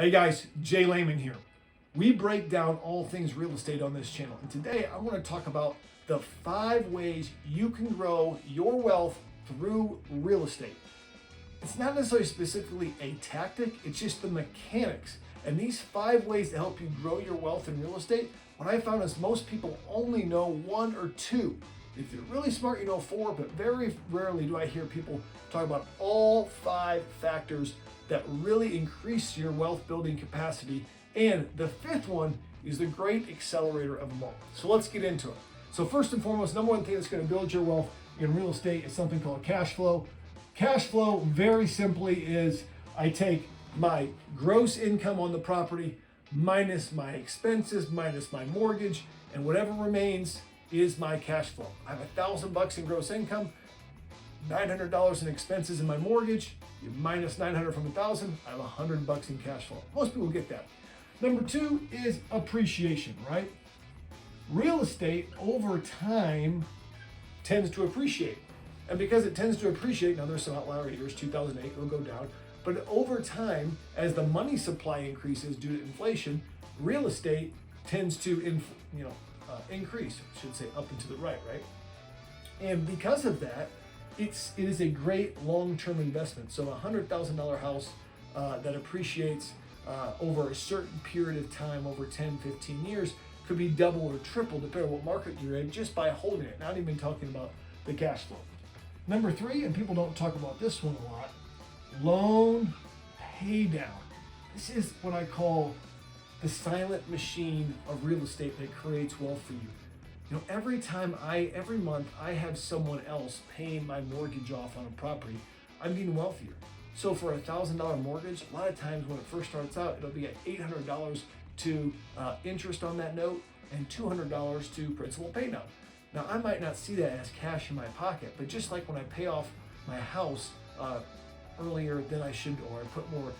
Hey guys, Jay Leman here. We break down all things real estate on this channel. And today I want to talk about the 5 ways you can grow your wealth through real estate. It's not necessarily specifically a tactic, it's just the mechanics. And these 5 ways to help you grow your wealth in real estate, what I found is most people only know 1 or 2. If you're really smart, you know 4, but very rarely do I hear people talk about all 5 factors that really increase your wealth building capacity. And the 5th one is the great accelerator of them all. So let's get into it. So first and foremost, number 1 thing that's going to build your wealth in real estate is something called cash flow. Cash flow, very simply, is I take my gross income on the property minus my expenses, minus my mortgage, and whatever remains is my cash flow. I have $1,000 in gross income, $900 in expenses in my mortgage. You minus 900 from 1,000, I have $100 in cash flow. Most people get that. Number 2 is appreciation, right? Real estate over time tends to appreciate. And because it tends to appreciate, now there's some outlier years, 2008, it'll go down. But over time, as the money supply increases due to inflation, real estate tends to increase, I should say up and to the right? And because of that, it is a great long-term investment. So a $100,000 house that appreciates over a certain period of time, over 10, 15 years, could be double or triple depending on what market you're in just by holding it, not even talking about the cash flow. Number 3, and people don't talk about this one a lot, loan pay down. This is what I call the silent machine of real estate that creates wealth for you. You know, every month I have someone else paying my mortgage off on a property, I'm getting wealthier. So for a $1,000 mortgage, a lot of times when it first starts out, it'll be at $800 to interest on that note and $200 to principal pay down. Now I might not see that as cash in my pocket, but just like when I pay off my house earlier than I should, or I put more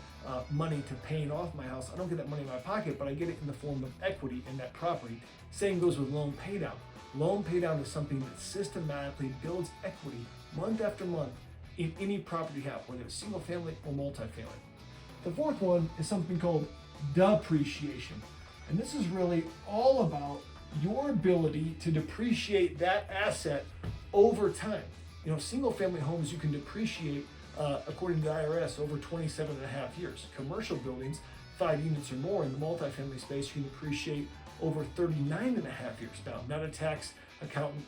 money to paying off my house, I don't get that money in my pocket, but I get it in the form of equity in that property. Same goes with loan pay down. Loan pay down is something that systematically builds equity month after month in any property you have, whether it's single family or multifamily. The 4th one is something called depreciation. And this is really all about your ability to depreciate that asset over time. You know, single family homes you can depreciate according to the IRS over 27 and a half years. Commercial buildings, 5 units or more in the multifamily space, you can depreciate over 39 and a half years. Now, I'm not a tax accountant.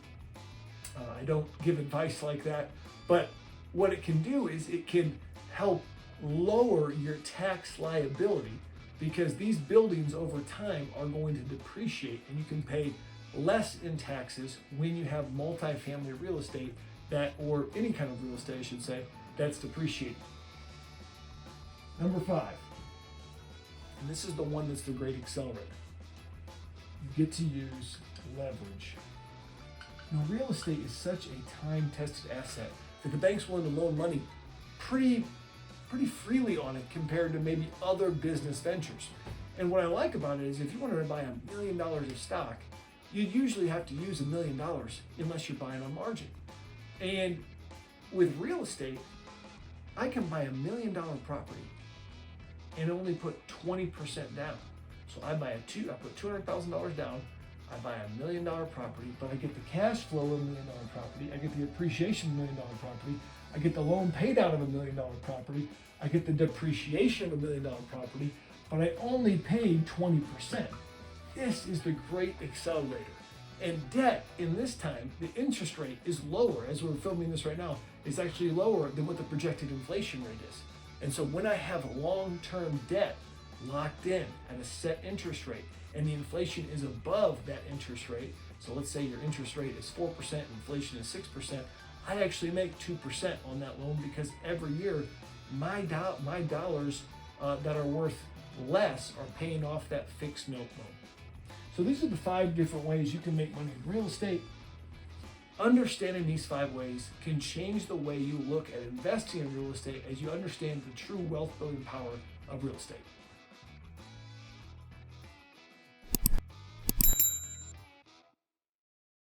I don't give advice like that. But what it can do is it can help lower your tax liability, because these buildings over time are going to depreciate and you can pay less in taxes when you have multifamily real estate or any kind of real estate, I should say, that's depreciating. Number 5, and this is the one that's the great accelerator. You get to use leverage. Now, real estate is such a time-tested asset that the bank's willing to loan money pretty freely on it compared to maybe other business ventures. And what I like about it is if you wanted to buy $1 million of stock, you'd usually have to use $1 million unless you're buying on margin. And with real estate, I can buy $1 million property and only put 20% down. So I put $200,000 down, I buy $1 million property, but I get the cash flow of $1 million property, I get the appreciation of $1 million property, I get the loan pay down of $1 million property, I get the depreciation of $1 million property, but I only paid 20%. This is the great accelerator. And debt in this time, the interest rate is lower, as we're filming this right now, it's actually lower than what the projected inflation rate is. And so when I have long-term debt locked in at a set interest rate, and the inflation is above that interest rate, so let's say your interest rate is 4%, inflation is 6%, I actually make 2% on that loan, because every year my dollars that are worth less are paying off that fixed note loan. So these are the 5 different ways you can make money in real estate. Understanding these 5 ways can change the way you look at investing in real estate as you understand the true wealth building power of real estate.